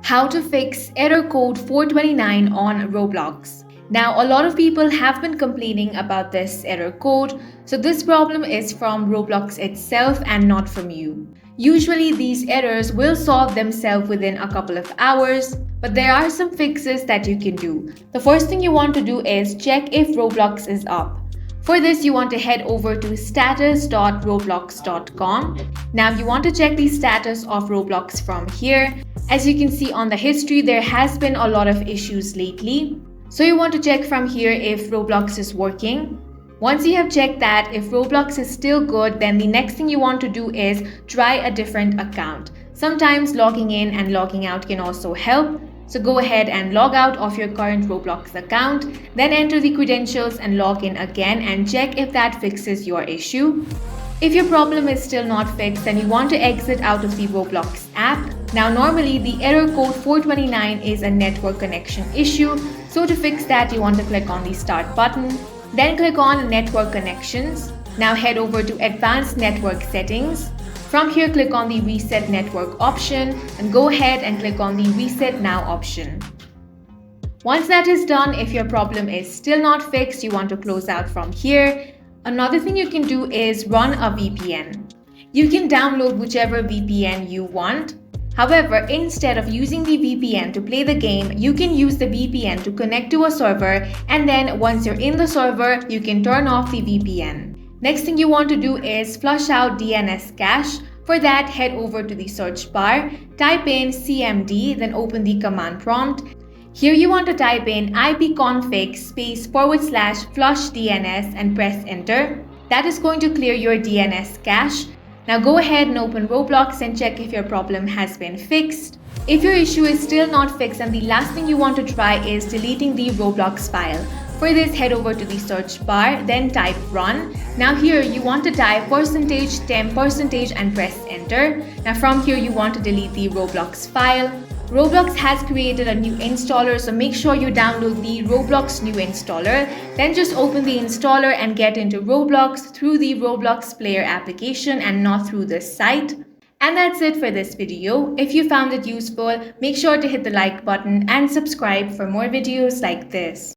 How to fix error code 429 on Roblox. Now, a lot of people have been complaining about this error code, so this problem is from Roblox itself and not from you. Usually, these errors will solve themselves within a couple of hours, but there are some fixes that you can do. The first thing you want to do is check if Roblox is up. For this, you want to head over to status.roblox.com. Now, you want to check the status of Roblox from here. As you can see on the history, there has been a lot of issues lately. So you want to check from here if Roblox is working. Once you have checked that, if Roblox is still good, then the next thing you want to do is try a different account. Sometimes logging in and logging out can also help. So go ahead and log out of your current Roblox account, then enter the credentials and log in again and check if that fixes your issue. If your problem is still not fixed, then you want to exit out of the Roblox app. Now, normally the error code 429 is a network connection issue. So to fix that, you want to click on the Start button, then click on Network Connections. Now head over to Advanced Network Settings. From here, click on the Reset Network option and go ahead and click on the Reset Now option. Once that is done, if your problem is still not fixed, you want to close out from here. Another thing you can do is run a VPN. You can download whichever VPN you want. However, instead of using the VPN to play the game, you can use the VPN to connect to a server, and then once you're in the server, you can turn off the VPN. Next thing you want to do is flush out DNS cache. For that, head over to the search bar, type in cmd, then open the command prompt. Here you want to type in ipconfig /flush DNS and press enter. That is going to clear your DNS cache. Now go ahead and open Roblox and check if your problem has been fixed. If your issue is still not fixed, then the last thing you want to try is deleting the Roblox file. For this, head over to the search bar, then type run. Now here you want to type %temp% and press enter. Now from here you want to delete the Roblox file. Roblox has created a new installer, so make sure you download the Roblox new installer. Then just open the installer and get into Roblox through the Roblox player application and not through this site. And that's it for this video. If you found it useful, make sure to hit the like button and subscribe for more videos like this.